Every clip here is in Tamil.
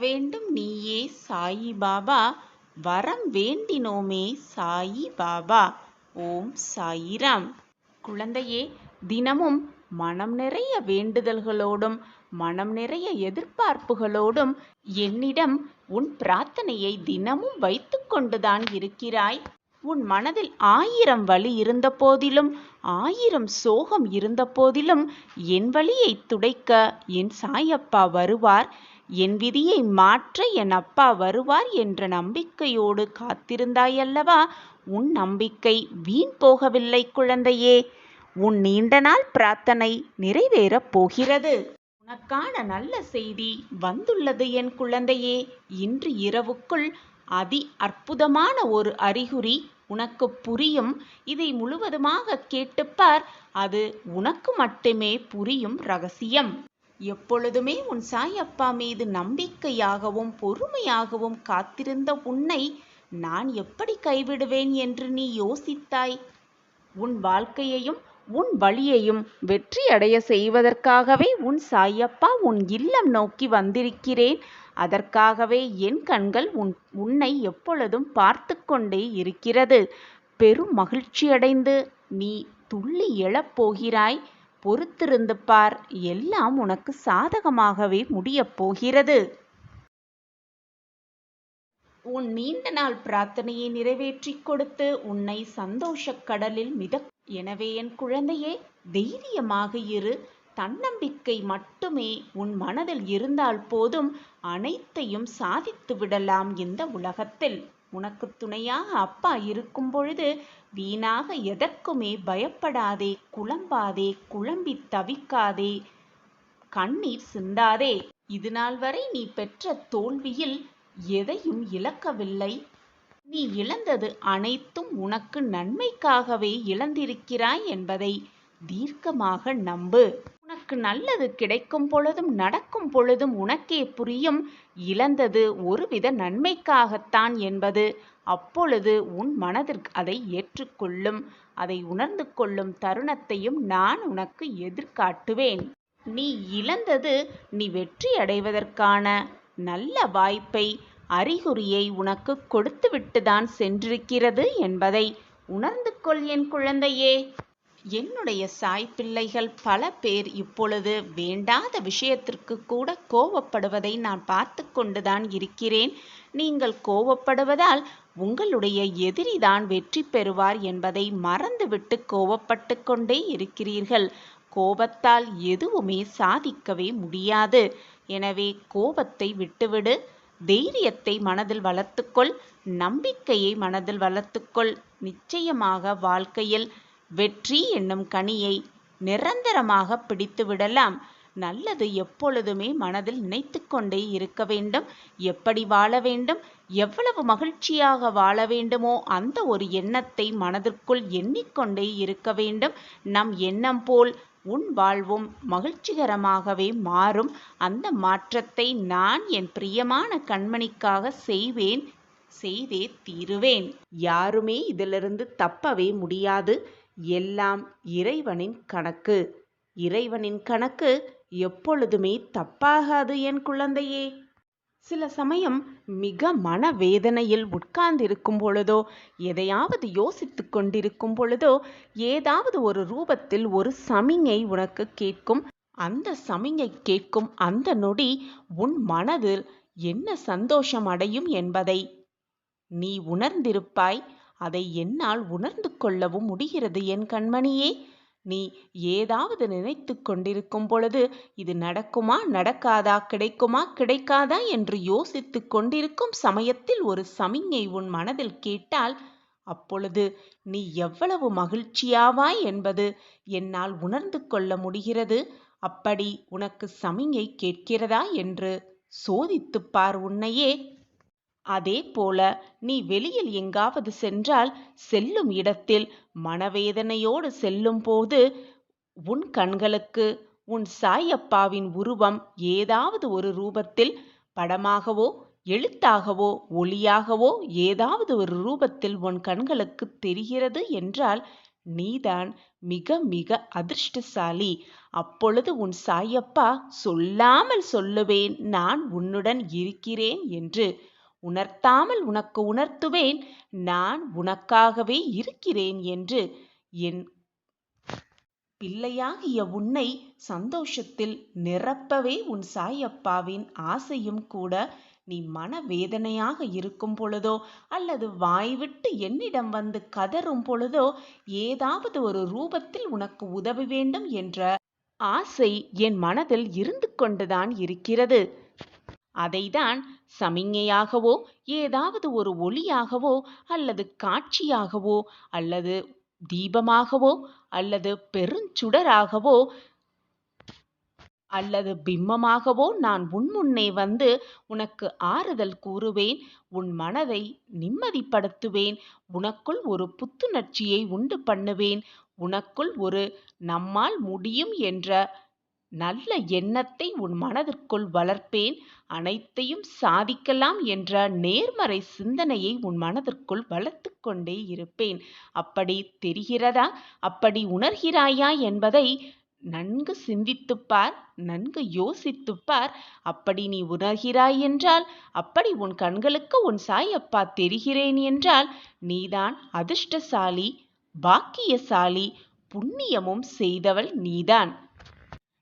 வேண்டும் நீயே சாயி பாபா, வரம் வேண்டினோமே சாயி பாபா. ஓம் சாயிராம். குழந்தையே, தினமும் மனம் நிறைய வேண்டுதல்களோடும் மனம் நிறைய எதிர்பார்ப்புகளோடும் என்னிடம் உன் பிரார்த்தனையை தினமும் வைத்து கொண்டுதான் இருக்கிறாய். உன் மனதில் 1000 வலி இருந்த போதிலும் 1000 சோகம் இருந்த போதிலும் என் வலியை துடைக்க என் சாயப்பா வருவார், என் விதியை மாற்ற என் அப்பா வருவார் என்ற நம்பிக்கையோடு காத்திருந்தாயல்லவா? உன் நம்பிக்கை வீண் போகவில்லை குழந்தையே. உன் நீண்ட நாள் பிரார்த்தனை நிறைவேறப் போகிறது. உனக்கான நல்ல செய்தி வந்துள்ளது என் குழந்தையே. இன்று இரவுக்குள் அதி அற்புதமான ஒரு அறிகுறி உனக்கு புரியும். இதை முழுவதுமாக கேட்டுப்பார். அது உனக்கு மட்டுமே புரியும் ரகசியம். எப்பொழுதுமே உன் சாயப்பா மீது நம்பிக்கையாகவும் பொறுமையாகவும் காத்திருந்த உன்னை நான் எப்படி கைவிடுவேன் என்று நீ யோசித்தாய்? உன் வாழ்க்கையையும் உன் வழியையும் வெற்றி அடைய செய்வதற்காகவே உன் சாயப்பா உன் இல்லம் நோக்கி வந்திருக்கிறேன். அதற்காகவே என் கண்கள் உன்னை எப்பொழுதும் பார்த்து கொண்டே இருக்கிறது. பெரும் மகிழ்ச்சியடைந்து நீ துள்ளி எழப்போகிறாய். பொறுத்திருந்து பார், எல்லாம் உனக்கு சாதகமாகவே முடியப் போகிறது. உன் நீண்ட நாள் பிரார்த்தனையை நிறைவேற்றிக் கொடுத்து உன்னை சந்தோஷக் கடலில் எனவே என் குழந்தையே, தைரியமாக இரு. தன்னம்பிக்கை மட்டுமே உன் மனதில் இருந்தால் போதும், அனைத்தையும் சாதித்து விடலாம் இந்த உலகத்தில். உனக்கு துணையாக அப்பா இருக்கும் பொழுது வீணாக எதற்குமே பயப்படாதே, குழம்பாதே, குழம்பி தவிக்காதே, கண்ணீர் சிந்தாதே. இதுநாள் வரை நீ பெற்ற தோல்வியில் எதையும் இழக்கவில்லை. நீ இழந்தது அனைத்தும் உனக்கு நன்மைக்காகவே இழந்திருக்கிறாய் என்பதை தீர்க்கமாக நம்பு. உனக்கு நல்லது கிடைக்கும் பொழுதும் நடக்கும் பொழுதும் உனக்கே புரியும், இழந்தது ஒருவித நன்மைக்காகத்தான் என்பது. அப்பொழுது உன் மனதிற்கு அதை ஏற்றுக்கொள்ளும். அதை உணர்ந்து கொள்ளும் தருணத்தையும் நான் உனக்கு எதிர்காட்டுவேன். நீ இழந்தது நீ வெற்றி அடைவதற்கான நல்ல வாய்ப்பை, அறிகுறியை உனக்கு கொடுத்துவிட்டுதான் சென்றிருக்கிறது என்பதை உணர்ந்து கொள் என் குழந்தையே. என்னுடைய சாய் பிள்ளைகள் பல பேர் இப்பொழுது வேண்டாத விஷயத்திற்கு கூட கோபப்படுவதை நான் பார்த்து கொண்டுதான் இருக்கிறேன். நீங்கள் கோபப்படுவதால் உங்களுடைய எதிரிதான் வெற்றி பெறுவார் என்பதை மறந்துவிட்டு கோபப்பட்டு கொண்டே இருக்கிறீர்கள். கோபத்தால் எதுவுமே சாதிக்கவே முடியாது. எனவே கோபத்தை விட்டுவிடு. தைரியத்தை மனதில் வளர்த்துக்கொள். நம்பிக்கையை மனதில் வளர்த்துக்கொள். நிச்சயமாக வாழ்க்கையில் வெற்றி என்னும் கனியை நிரந்தரமாக பிடித்து விடலாம். நல்லது எப்பொழுதுமே மனதில் நினைத்து கொண்டே இருக்க வேண்டும். எப்படி வாழ வேண்டும், எவ்வளவு மகிழ்ச்சியாக வாழ வேண்டுமோ அந்த ஒரு எண்ணத்தை மனதிற்குள் எண்ணிக்கொண்டே இருக்க வேண்டும். நம் எண்ணம் போல் உன் வாழ்வும் மகிழ்ச்சிகரமாகவே மாறும். அந்த மாற்றத்தை நான் என் பிரியமான கண்மணிக்காக செய்தே தீருவேன். யாருமே இதிலிருந்து தப்பவே முடியாது. எல்லாம் இறைவனின் கணக்கு. இறைவனின் கணக்கு எப்பொழுதுமே தப்பாகாது என் குழந்தையே. சில சமயம் மிக மனவேதனையில் உட்கார்ந்திருக்கும் பொழுதோ, எதையாவது யோசித்து கொண்டிருக்கும் பொழுதோ, ஏதாவது ஒரு ரூபத்தில் ஒரு சமிஞை உனக்கு கேட்கும். அந்த சமிஞை கேட்கும் அந்த நொடி உன் மனதில் என்ன சந்தோஷம் அடையும் என்பதை நீ உணர்ந்திருப்பாய். அதை என்னால் உணர்ந்து கொள்ளவும் முடிகிறது என் கண்மணியே. நீ ஏதாவது நினைத்து கொண்டிருக்கும் பொழுது இது நடக்குமா நடக்காதா, கிடைக்குமா கிடைக்காதா என்று யோசித்து கொண்டிருக்கும் சமயத்தில் ஒரு சமிஞை உன் மனதில் கேட்டால் அப்பொழுது நீ எவ்வளவு மகிழ்ச்சியாவாய் என்பது என்னால் உணர்ந்து கொள்ள முடிகிறது. அப்படி உனக்கு சமிஞை கேட்கிறதா என்று சோதித்துப் பார் உன்னையே. அதே போல நீ வெளியில் எங்காவது சென்றால், செல்லும் இடத்தில் மனவேதனையோடு செல்லும் போது உன் கண்களுக்கு உன் சாயப்பாவின் உருவம் ஏதாவது ஒரு ரூபத்தில் படமாகவோ எழுத்தாகவோ ஒளியாகவோ ஏதாவது ஒரு ரூபத்தில் உன் கண்களுக்கு தெரிகிறது என்றால் நீதான் மிக மிக அதிர்ஷ்டசாலி. அப்பொழுது உன் சாயப்பா சொல்லாமல் சொல்லுவேன், நான் உன்னுடன் இருக்கிறேன் என்று. உணர்த்தாமல் உனக்கு உணர்த்துவேன், நான் உனக்காகவே இருக்கிறேன் என்று. என் பிள்ளையாகிய உன்னை சந்தோஷத்தில் நிரப்பவே உன் சாயப்பாவின் ஆசையும் கூட. நீ மனவேதனையாக இருக்கும் பொழுதோ அல்லது வாய்விட்டு என்னிடம் வந்து கதறும் பொழுதோ ஏதாவது ஒரு ரூபத்தில் உனக்கு உதவ வேண்டும் என்ற ஆசை என் மனதில் இருந்து கொண்டுதான் இருக்கிறது. அதைதான் சமிஞ்ஞையாகவோ ஏதாவது ஒரு ஒளியாகவோ அல்லது காட்சியாகவோ அல்லது தீபமாகவோ அல்லது பெருஞ்சுடராகவோ அல்லது பிம்பமாகவோ நான் உன் முன்னே வந்து உனக்கு ஆறுதல் கூறுவேன். உன் மனதை நிம்மதிப்படுத்துவேன். உனக்குள் ஒரு புத்துணர்ச்சியை உண்டு பண்ணுவேன். உனக்குள் ஒரு நம்மால் முடியும் என்ற நல்ல எண்ணத்தை உன் மனதிற்குள் வளர்ப்பேன். அனைத்தையும் சாதிக்கலாம் என்ற நேர்மறை சிந்தனையை உன் மனதிற்குள் வளர்த்து கொண்டே இருப்பேன். அப்படி தெரிகிறதா? அப்படி உணர்கிறாயா என்பதை நன்கு சிந்தித்துப்பார், நன்கு யோசித்துப்பார். அப்படி நீ உணர்கிறாய் என்றால், அப்படி உன் கண்களுக்கு உன் சாயப்பா தெரிகிறேன் என்றால், நீதான் அதிர்ஷ்டசாலி, பாக்கியசாலி, புண்ணியமும் செய்தவள் நீதான்.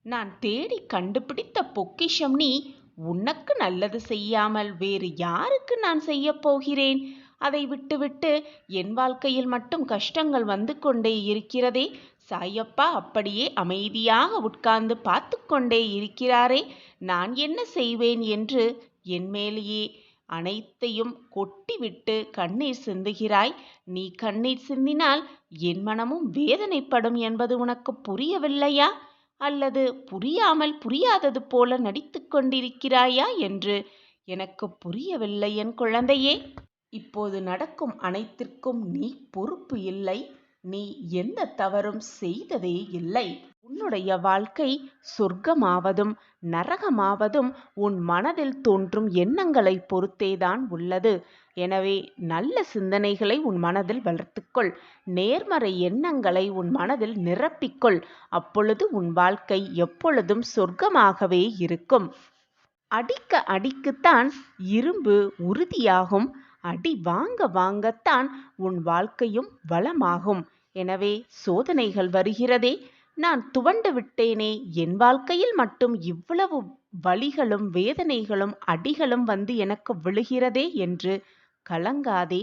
நான் தேடி கண்டுபிடித்த பொக்கிஷம் நீ. உனக்கு நல்லது செய்யாமல் வேறு யாருக்கு நான் செய்ய போகிறேன்? அதை விட்டுவிட்டு என் வாழ்க்கையில் மட்டும் கஷ்டங்கள் வந்து கொண்டே இருக்கிறதே. சாயப்பா அப்படியே அமைதியாக உட்கார்ந்து பார்த்து கொண்டே இருக்கிறாரே, நான் என்ன செய்வேன் என்று என் மேலேயே அனைத்தையும் கொட்டிவிட்டு கண்ணீர் சிந்துகிறாய். நீ கண்ணீர் சிந்தினால் என் மனமும் வேதனைப்படும் என்பது உனக்கு புரியவில்லையா? அல்லது புரியாமல் புரியாதது போல நடித்து கொண்டிருக்கிறாயா என்று எனக்கு புரியவில்லை என் குழந்தையே. இப்போது நடக்கும் அனைத்திற்கும் நீ பொறுப்பு இல்லை. நீ எந்த தவறும் செய்ததே இல்லை. உன்னுடைய வாழ்க்கை சொர்க்கமாவதும் நரகமாவதும் உன் மனதில் தோன்றும் எண்ணங்களை பொறுத்தேதான் உள்ளது. எனவே நல்ல சிந்தனைகளை உன் மனதில் வளர்த்துக்கொள். நேர்மறை எண்ணங்களை உன் மனதில் நிரப்பிக்கொள். அப்பொழுது உன் வாழ்க்கை எப்பொழுதும் சொர்க்கமாகவே இருக்கும். அடிக்க அடிக்குத்தான் இரும்பு உறுதியாகும். அடி வாங்க வாங்கத்தான் உன் வாழ்க்கையும் வளமாகும். எனவே சோதனைகள் வருகிறதே, நான் துவண்டு விட்டேனே, என் வாழ்க்கையில் மட்டும் இவ்வளவு வலிகளும் வேதனைகளும் அடிகளும் வந்து எனக்கு விழுகிறதே என்று கலங்காதே,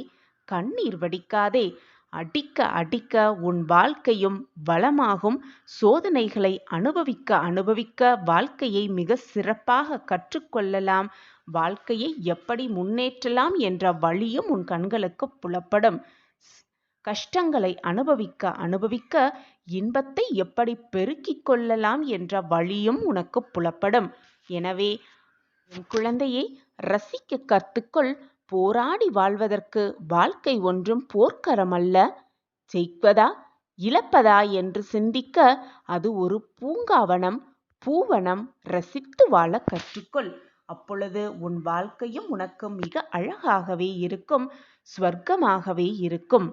கண்ணீர் வடிக்காதே. அடிக்க அடிக்க உன் வாழ்க்கையும் வளமாகும். சோதனைகளை அனுபவிக்க அனுபவிக்க வாழ்க்கையை மிக சிறப்பாக கற்றுக்கொள்ளலாம். வாழ்க்கையை எப்படி முன்னேற்றலாம் என்ற வழியும் உன் கண்களுக்கு புலப்படும். கஷ்டங்களை அனுபவிக்க அனுபவிக்க இன்பத்தை எப்படி பெருக்கிக் கொள்ளலாம் என்ற வழியும் உனக்கு புலப்படும். எனவே என் குழந்தையை ரசிக்க கற்றுக்கொள். போராடி வாழ்வதற்கு வாழ்க்கை ஒன்றும் போர்க்களமல்ல. ஜெயிப்பதா இழப்பதா என்று சிந்திக்க அது ஒரு பூங்காவனம், பூவனம். ரசித்து வாழ கற்றுக்கொள். அப்பொழுது உன் வாழ்க்கையும் உனக்கு மிக அழகாகவே இருக்கும், ஸ்வர்க்கமாகவே இருக்கும்.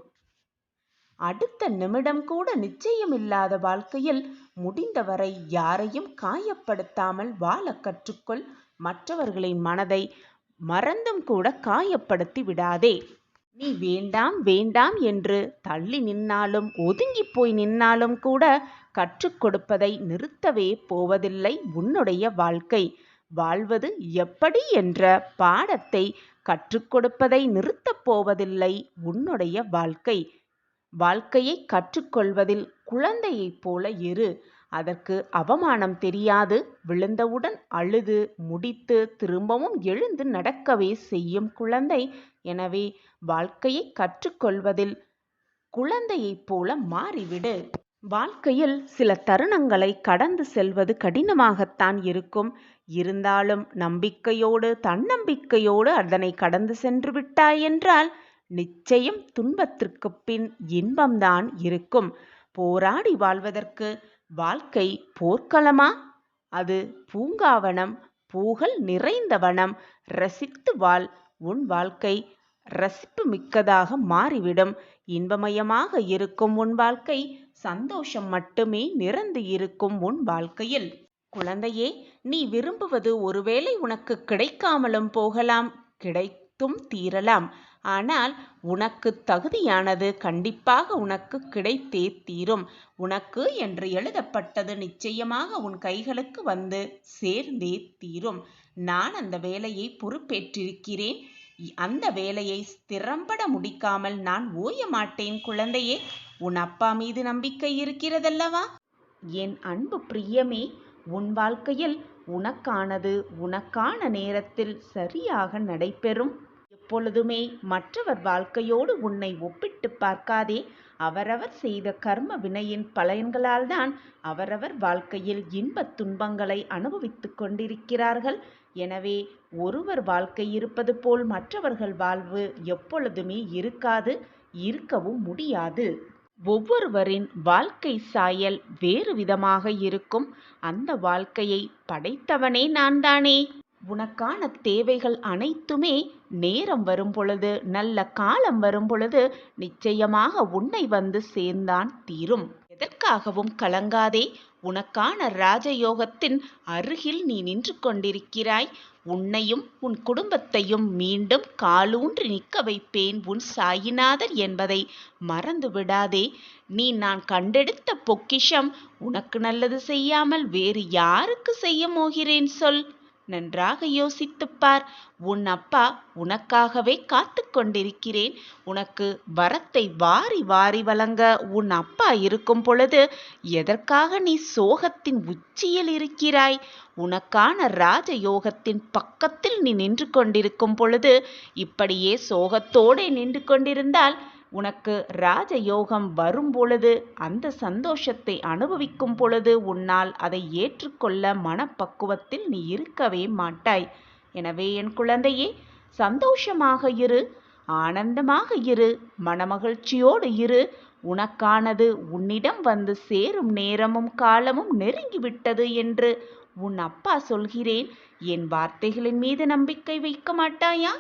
அடுத்த நிமிடம் கூட நிச்சயமில்லாத வாழ்க்கையில் முடிந்தவரை யாரையும் காயப்படுத்தாமல் வாழ கற்றுக்கொள். மற்றவர்களின் மனதை மறந்தும் கூட காயப்படுத்தி விடாதே. நீ வேண்டாம் வேண்டாம் என்று தள்ளி நின்னாலும் ஒதுங்கி போய் நின்னாலும் கூட கற்றுக் கொடுப்பதை நிறுத்தவே போவதில்லை உன்னுடைய வாழ்க்கை. வாழ்வது எப்படி என்ற பாடத்தை கற்றுக் கொடுப்பதை நிறுத்தப் போவதில்லை உன்னுடைய வாழ்க்கை. வாழ்க்கையை கற்றுக்கொள்வதில் குழந்தையைப் போல இரு. அதற்கு அவமானம் தெரியாது. விழுந்தவுடன் அழுது முடித்து திரும்பவும் எழுந்து நடக்கவே செய்யும் குழந்தை. எனவே வாழ்க்கையை கற்றுக்கொள்வதில் குழந்தையைப் போல மாறிவிடு. வாழ்க்கையில் சில தருணங்களை கடந்து செல்வது கடினமாகத்தான் இருக்கும். இருந்தாலும் நம்பிக்கையோடு தன்னம்பிக்கையோடு அதனை கடந்து சென்று விட்டாய் என்றால் நிச்சயம் துன்பத்திற்கு பின் இன்பம்தான் இருக்கும். போராடி வாழ்வதற்கு வாழ்க்கை போர்க்களமா? அது பூங்காவனம், பூகள் நிறைந்த வனம். ரசித்து வாழ். உன் வாழ்க்கை ரசிப்பு மிக்கதாக மாறிவிடும். இன்பமயமாக இருக்கும் உன் வாழ்க்கை சந்தோஷம் மட்டுமே நிரந்து இருக்கும் உன் வாழ்க்கையில். குழந்தையே, நீ விரும்புவது ஒருவேளை உனக்கு கிடைக்காமலும் போகலாம், கிடைத்தும் தீரலாம். ஆனால் உனக்கு தகுதியானது கண்டிப்பாக உனக்கு கிடைத்தே தீரும். உனக்கு என்று எழுதப்பட்டது நிச்சயமாக உன் கைகளுக்கு வந்து சேர்ந்தே தீரும். நான் அந்த வேலையை பொறுப்பேற்றிருக்கிறேன். அந்த வேலையை திறம்பட முடிக்காமல் நான் ஓய மாட்டேன். குழந்தையே, உன் அப்பா மீது நம்பிக்கை இருக்கிறதல்லவா? என் அன்பு பிரியமே, உன் வாழ்க்கையில் உனக்கானது உனக்கான நேரத்தில் சரியாக நடைபெறும். எப்பொழுதுமே மற்றவர் வாழ்க்கையோடு உன்னை ஒப்பிட்டு பார்க்காதே. அவரவர் செய்த கர்ம வினையின் பலன்களால் தான் அவரவர் வாழ்க்கையில் இன்பத் துன்பங்களை அனுபவித்துக் கொண்டிருக்கிறார்கள். எனவே ஒருவர் வாழ்க்கை இருப்பது போல் மற்றவர்கள் வாழ்வு எப்பொழுதுமே இருக்காது, இருக்கவும் முடியாது. ஒவ்வொருவரின் வாழ்க்கை சாயல் வேறு விதமாக இருக்கும். அந்த வாழ்க்கையை படைத்தவனே நான் தானே. உனக்கான தேவைகள் அனைத்துமே நேரம் வரும் பொழுது, நல்ல காலம் வரும் பொழுது நிச்சயமாக உன்னை வந்து சேர்ந்தான் தீரும். எதற்காகவும் கலங்காதே. உனக்கான ராஜயோகத்தின் அருகில் நீ நின்று கொண்டிருக்கிறாய். உன்னையும் உன் குடும்பத்தையும் மீண்டும் காலூன்றி நிற்க வைப்பேன் உன் சாயிநாதர் என்பதை மறந்து விடாதே. நான் கண்டெடுத்த பொக்கிஷம் உனக்கு நல்லது செய்யாமல் வேறு யாருக்கு செய்ய போகிறேன் சொல்? நன்றாக யோசித்துப்பார். உன் அப்பா உனக்காகவே காத்து கொண்டிருக்கிறேன். உனக்கு வரத்தை வாரி வாரி வழங்க உன் அப்பா இருக்கும் பொழுது எதற்காக நீ சோகத்தின் உச்சியில் இருக்கிறாய்? உனக்கான ராஜயோகத்தின் பக்கத்தில் நீ நின்று கொண்டிருக்கும் பொழுது இப்படியே சோகத்தோடு நின்று கொண்டிருந்தால் உனக்கு ராஜயோகம் வரும் பொழுது, அந்த சந்தோஷத்தை அனுபவிக்கும் பொழுது உன்னால் அதை ஏற்றுக்கொள்ள மனப்பக்குவத்தில் நீ இருக்கவே மாட்டாய். எனவே என் குழந்தையே, சந்தோஷமாக இரு, ஆனந்தமாக இரு, மனமகிழ்ச்சியோடு இரு. உனக்கானது உன்னிடம் வந்து சேரும் நேரமும் காலமும் நெருங்கிவிட்டது என்று உன் அப்பா சொல்கிறேன். என் வார்த்தைகளின் மீது நம்பிக்கை வைக்க மாட்டாயா?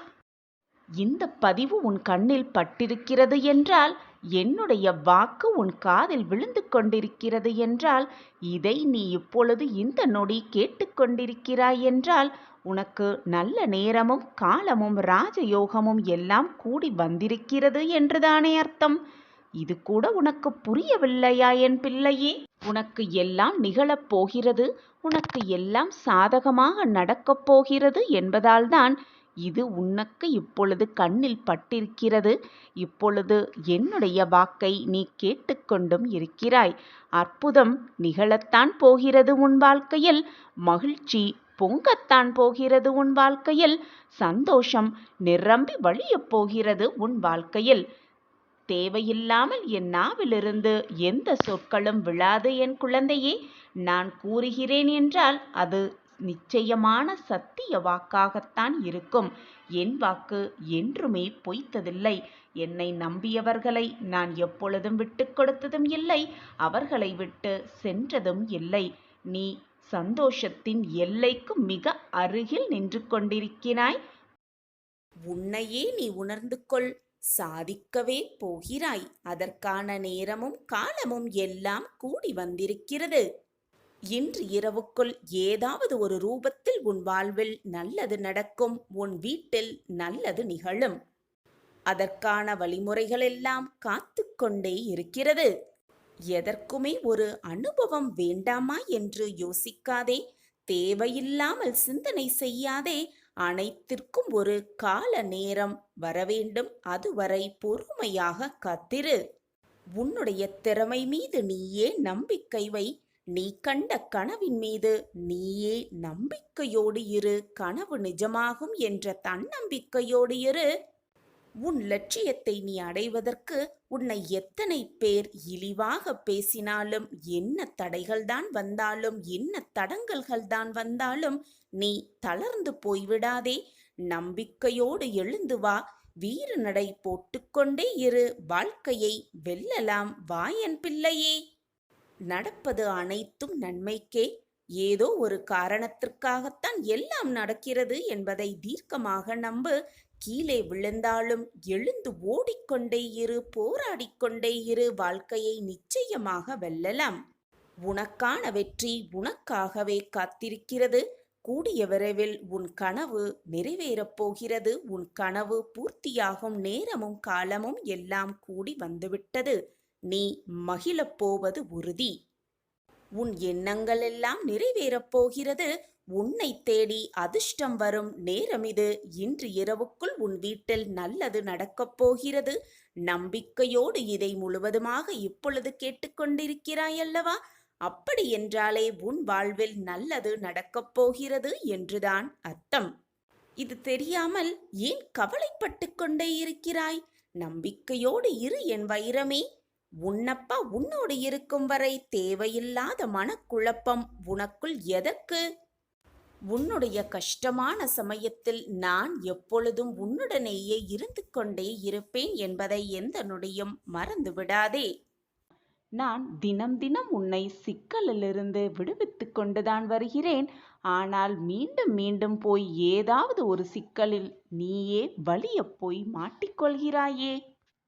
இந்த பதிவு உன் கண்ணில் பட்டிருக்கிறது என்றால், என்னுடைய வாக்கு உன் காதில் விழுந்து கொண்டிருக்கிறது என்றால், இதை நீ இப்பொழுது இந்த நொடி கேட்டுக்கொண்டிருக்கிறாய் என்றால், உனக்கு நல்ல நேரமும் காலமும் ராஜயோகமும் எல்லாம் கூடி வந்திருக்கிறது என்றுதானே அர்த்தம். இது கூட உனக்கு புரியவில்லையா என் பிள்ளையே? உனக்கு எல்லாம் நிகழப் போகிறது, உனக்கு எல்லாம் சாதகமாக நடக்கப் போகிறது என்பதால்தான் இது உனக்கு இப்பொழுது கண்ணில் பட்டிருக்கிறது. இப்பொழுது என்னுடைய வாக்கை நீ கேட்டுக்கொண்டும் இருக்கிறாய். அற்புதம் நிகழத்தான் போகிறது உன் வாழ்க்கையில். மகிழ்ச்சி பொங்கத்தான் போகிறது உன் வாழ்க்கையில். சந்தோஷம் நிரம்பி வழியப் போகிறது உன் வாழ்க்கையில். தேவையில்லாமல் என் நாவிலிருந்து எந்த சொற்களும் விழாது என் குழந்தையே. நான் கூறுகிறேன் என்றால் அது நிச்சயமான சத்திய வாக்காகத்தான் இருக்கும். என் வாக்கு என்றுமே பொய்த்ததில்லை. என்னை நம்பியவர்களை நான் எப்பொழுதும் விட்டு கொடுத்ததும் இல்லை, அவர்களை விட்டு சென்றதும் இல்லை. நீ சந்தோஷத்தின் எல்லைக்கு மிக அருகில் நின்று கொண்டிருக்கிறாய். உன்னையே நீ உணர்ந்து கொள். சாதிக்கவே போகிறாய். அதற்கான நேரமும் காலமும் எல்லாம் கூடி வந்திருக்கிறது. இன்று இரவுக்குள் ஏதாவது ஒரு ரூபத்தில் உன் வாழ்வில் நல்லது நடக்கும். உன் வீட்டில் நல்லது நிகழும். அதற்கான வழிமுறைகள் எல்லாம் காத்து கொண்டே இருக்கிறது. எதற்குமே ஒரு அனுபவம் வேண்டாமா என்று யோசிக்காதே. தேவையில்லாமல் சிந்தனை செய்யாதே. அனைத்திற்கும் ஒரு கால நேரம் வரவேண்டும். அதுவரை பொறுமையாக காத்திரு. உன்னுடைய திறமை மீது நீயே நம்பிக்கை வை. நீ கண்ட கனவின் மீது நீயே நம்பிக்கையோடு இரு. கனவு நிஜமாகும் என்ற தன்னம்பிக்கையோடு இரு. உன் லட்சியத்தை நீ அடைவதற்கு உன்னை எத்தனை பேர் இழிவாக பேசினாலும், என்ன தடைகள்தான் வந்தாலும், என்ன தடங்கல்கள்தான் வந்தாலும் நீ தளர்ந்து போய்விடாதே. நம்பிக்கையோடு எழுந்து வா. வீறு நடை போட்டுக்கொண்டே இரு. வாழ்க்கையை வெல்லலாம். வா என் பிள்ளையே. நடப்பது அனைத்தும் நன்மைக்கே. ஏதோ ஒரு காரணத்திற்காகத்தான் எல்லாம் நடக்கிறது என்பதை தீர்க்கமாக நம்பு. கீழே விழுந்தாலும் எழுந்து ஓடிக்கொண்டே இரு, போராடிக்கொண்டே இரு, வாழ்க்கையை நிச்சயமாக வெல்லலாம். உனக்கான வெற்றி உனக்காகவே காத்திருக்கிறது. கூடிய விரைவில் உன் கனவு நிறைவேறப் போகிறது. உன் கனவு பூர்த்தியாகும் நேரமும் காலமும் எல்லாம் கூடி வந்துவிட்டது. நீ மகிழப் போவது உறுதி. உன் எண்ணங்கள் எல்லாம் நிறைவேறப் போகிறது. உன்னை தேடி அதிர்ஷ்டம் வரும் நேரம் இது. இன்று இரவுக்குள் உன் வீட்டில் நல்லது நடக்கப் போகிறது. நம்பிக்கையோடு இதை முழுவதுமாக இப்பொழுது கேட்டுக்கொண்டிருக்கிறாய் அல்லவா? அப்படி என்றாலே உன் வாழ்வில் நல்லது நடக்கப் போகிறது என்றுதான் அர்த்தம். இது தெரியாமல் ஏன் கவலைப்பட்டு கொண்டே இருக்கிறாய்? நம்பிக்கையோடு இரு என் வைரமே. உன்னப்பா உன்னோடு இருக்கும் வரை தேவையில்லாத மனக்குழப்பம் உனக்குள் எதற்கு? உன்னுடைய கஷ்டமான சமயத்தில் நான் எப்பொழுதும் உன்னுடனேயே இருந்து கொண்டே இருப்பேன் என்பதை எந்த நொடியும் மறந்து விடாதே. நான் தினம் தினம் உன்னை சிக்கலிலிருந்து விடுவித்து கொண்டுதான் வருகிறேன். ஆனால் மீண்டும் மீண்டும் போய் ஏதாவது ஒரு சிக்கலில் நீயே வலியப் போய் மாட்டிக்கொள்கிறாயே.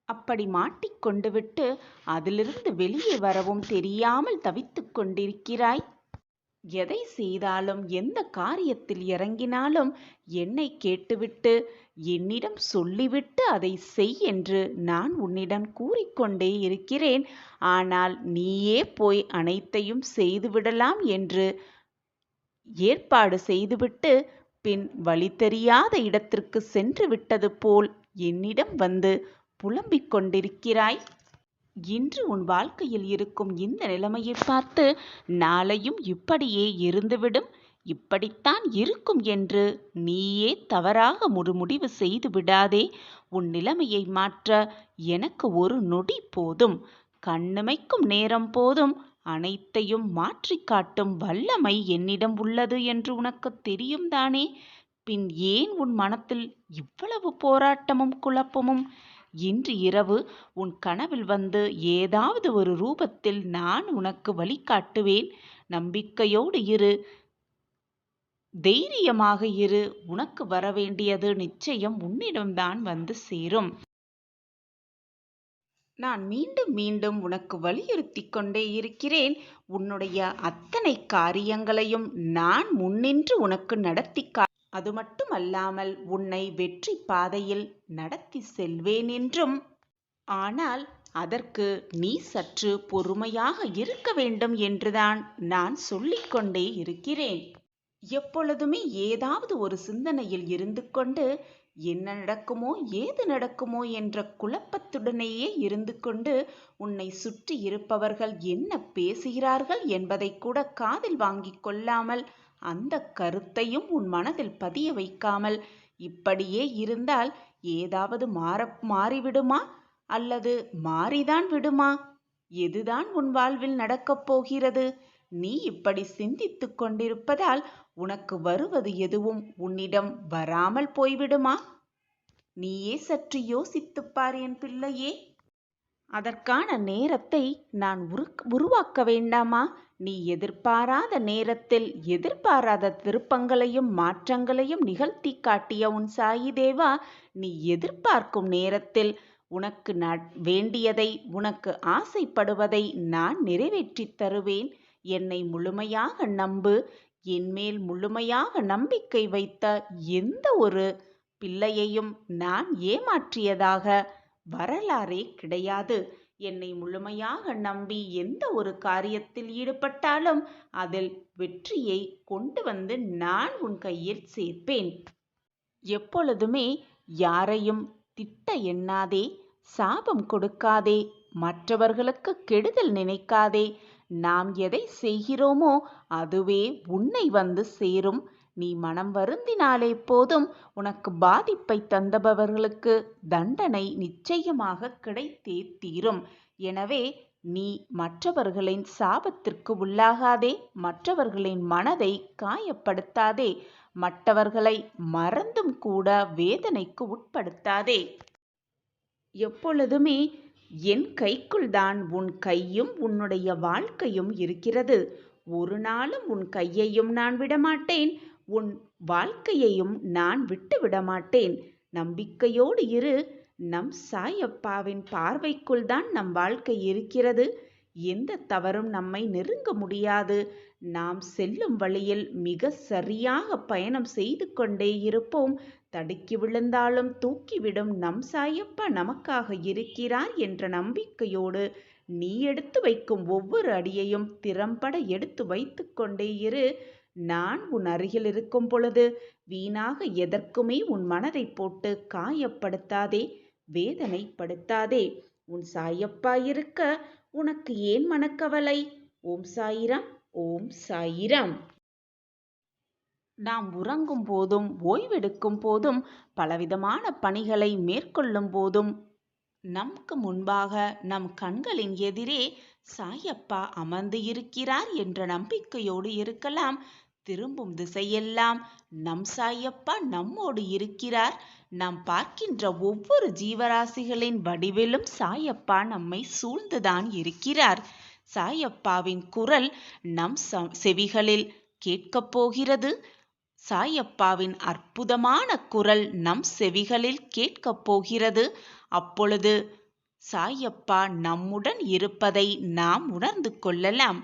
அப்படி மாட்டிக்கொண்டு விட்டு அதிலிருந்து வெளியே வரவும் தெரியாமல் தவித்துக் கொண்டிருக்கிறாய். எதை செய்தாலும் எந்த காரியத்தில் இறங்கினாலும் என்னை கேட்டுவிட்டு என்னிடம் சொல்லிவிட்டு அதை செய் என்று நான் உன்னிடம் கூறிக்கொண்டே இருக்கிறேன். ஆனால் நீயே போய் அனைத்தையும் செய்துவிடலாம் என்று ஏற்பாடு செய்துவிட்டு பின் வழி தெரியாத இடத்திற்கு சென்று விட்டது போல் என்னிடம் வந்து புலம்பிக் கொண்டிருக்கிறாய். இன்று உன் வாழ்க்கையில் இருக்கும் இந்த நிலைமையை பார்த்து நாளையும் இப்படியே இருந்துவிடும், இப்படித்தான் இருக்கும் என்று நீயே தவறாக முடிவு செய்து விடாதே. உன் நிலைமையை மாற்ற எனக்கு ஒரு நொடி போதும், கண்ணிமைக்கும் நேரம் போதும். அனைத்தையும் மாற்றி காட்டும் வல்லமை என்னிடம் உள்ளது என்று உனக்கு தெரியும் தானே? பின் ஏன் உன் மனத்தில் இவ்வளவு போராட்டமும் குழப்பமும்? இன்று இரவு உன் கனவில் வந்து ஏதாவது ஒரு ரூபத்தில் நான் உனக்கு வழிகாட்டுவேன். நம்பிக்கையோடு இரு, தைரியமாக இரு. உனக்கு வரவேண்டியது நிச்சயம் உன்னிடம்தான் வந்து சேரும். நான் மீண்டும் மீண்டும் உனக்கு வலியுறுத்தி கொண்டே இருக்கிறேன். உன்னுடைய அத்தனை காரியங்களையும் நான் முன்னின்று உனக்கு நடத்தி அது மட்டுமல்லாமல் உன்னை வெற்றி பாதையில் நடத்தி செல்வேன் என்றும். ஆனால் அதற்கு நீ சற்று பொறுமையாக இருக்க வேண்டும் என்றுதான் நான் சொல்லிக்கொண்டே இருக்கிறேன். எப்பொழுதுமே ஏதாவது ஒரு சிந்தனையில் இருந்து கொண்டு என்ன நடக்குமோ ஏது நடக்குமோ என்ற குழப்பத்துடனேயே இருந்து கொண்டு உன்னை சுற்றி இருப்பவர்கள் என்ன பேசுகிறார்கள் என்பதை கூட காதில் வாங்கிக் கொள்ளாமல், அந்த கருத்தையும் உன் மனதில் பதிய வைக்காமல் இப்படியே இருந்தால் ஏதாவது மாறிவிடுமா அல்லது மாறிதான் விடுமா? எதுதான் உன் வாழ்வில் நடக்கப் போகிறது? நீ இப்படி சிந்தித்து கொண்டிருப்பதால் உனக்கு வருவது எதுவும் உன்னிடம் வராமல் போய்விடுமா? நீயே சற்று யோசித்துப்பார் என் பிள்ளையே. அதற்கான நேரத்தை நான் உருவாக்க வேண்டாமா? நீ எதிர்பாராத நேரத்தில் எதிர்பாராத திருப்பங்களையும் மாற்றங்களையும் நிகழ்த்தி காட்டிய உன் சாயி தேவா, நீ எதிர்பார்க்கும் நேரத்தில் உனக்கு வேண்டியதை, உனக்கு ஆசைப்படுவதை நான் நிறைவேற்றித் தருவேன். என்னை முழுமையாக நம்பு. என்மேல் முழுமையாக நம்பிக்கை வைத்த எந்த ஒரு பிள்ளையையும் நான் ஏமாற்றியதாக வரலாறே கிடையாது. என்னை முழுமையாக நம்பி எந்த ஒரு காரியத்தில் ஈடுபட்டாலும் அதில் வெற்றியை கொண்டு வந்து நான் உன் கையில் சேர்ப்பேன். எப்பொழுதுமே யாரையும் திட்ட எண்ணாதே, சாபம் கொடுக்காதே, மற்றவர்களுக்கு கெடுதல் நினைக்காதே. நாம் எதை செய்கிறோமோ அதுவே உன்னை வந்து சேரும். நீ மனம் வருந்தினாலே போதும், உனக்கு பாதிப்பை தந்தபவர்களுக்கு தண்டனை நிச்சயமாக கிடைத்தே தீரும். எனவே நீ மற்றவர்களின் சாபத்திற்கு உள்ளாகாதே, மற்றவர்களின் மனதை காயப்படுத்தாதே, மற்றவர்களை மறந்தும் கூட வேதனைக்கு உட்படுத்தாதே. எப்பொழுதுமே என் கைக்குள் தான் உன் கையும் உன்னுடைய வாழ்க்கையும் இருக்கிறது. ஒரு நாளும் உன் கையையும் நான் விடமாட்டேன், உன் வாழ்க்கையையும் நான் விட்டு விடமாட்டேன். நம்பிக்கையோடு இரு. நம் சாயப்பாவின் பார்வைக்குள் தான் நம் வாழ்க்கை இருக்கிறது. எந்த தவறும் நம்மை நெருங்க முடியாது. நாம் செல்லும் வழியில் மிக சரியாக பயணம் செய்து கொண்டே இருப்போம். தடுக்கி விழுந்தாலும் தூக்கிவிடும் நம் சாயப்பா நமக்காக இருக்கிறார் என்ற நம்பிக்கையோடு நீ எடுத்து வைக்கும் ஒவ்வொரு அடியையும் திறம்பட எடுத்து வைத்து கொண்டே இரு. நான் உன் அருகில் இருக்கும் பொழுது வீணாக எதற்குமே உன் மனதை போட்டு காயப்படுத்தாதே, வேதனைப்படுத்தாதே. உன் சாயப்பா இருக்க உனக்கு ஏன் மனக்கவலை? ஓம் சாயிராம், ஓம் சாயிராம். நாம் உறங்கும் போதும் ஓய்வெடுக்கும் போதும் பலவிதமான பணிகளை மேற்கொள்ளும் போதும் நமக்கு முன்பாக நம் கண்களின் எதிரே சாயப்பா அமர்ந்து இருக்கிறார் என்ற நம்பிக்கையோடு இருக்கலாம். திரும்பும் திசையெல்லாம் நம் சாயப்பா நம்மோடு இருக்கிறார். நாம் பார்க்கின்ற ஒவ்வொரு ஜீவராசிகளின் வடிவிலும் சாயப்பா நம்மை சூழ்ந்துதான் இருக்கிறார். சாயப்பாவின் குரல் நம் செவிகளில் கேட்கப் போகிறது. சாயப்பாவின் அற்புதமான குரல் நம் செவிகளில் கேட்கப் போகிறது. அப்பொழுது சாயப்பா நம்முடன் இருப்பதை நாம் உணர்ந்து கொள்ளலாம்.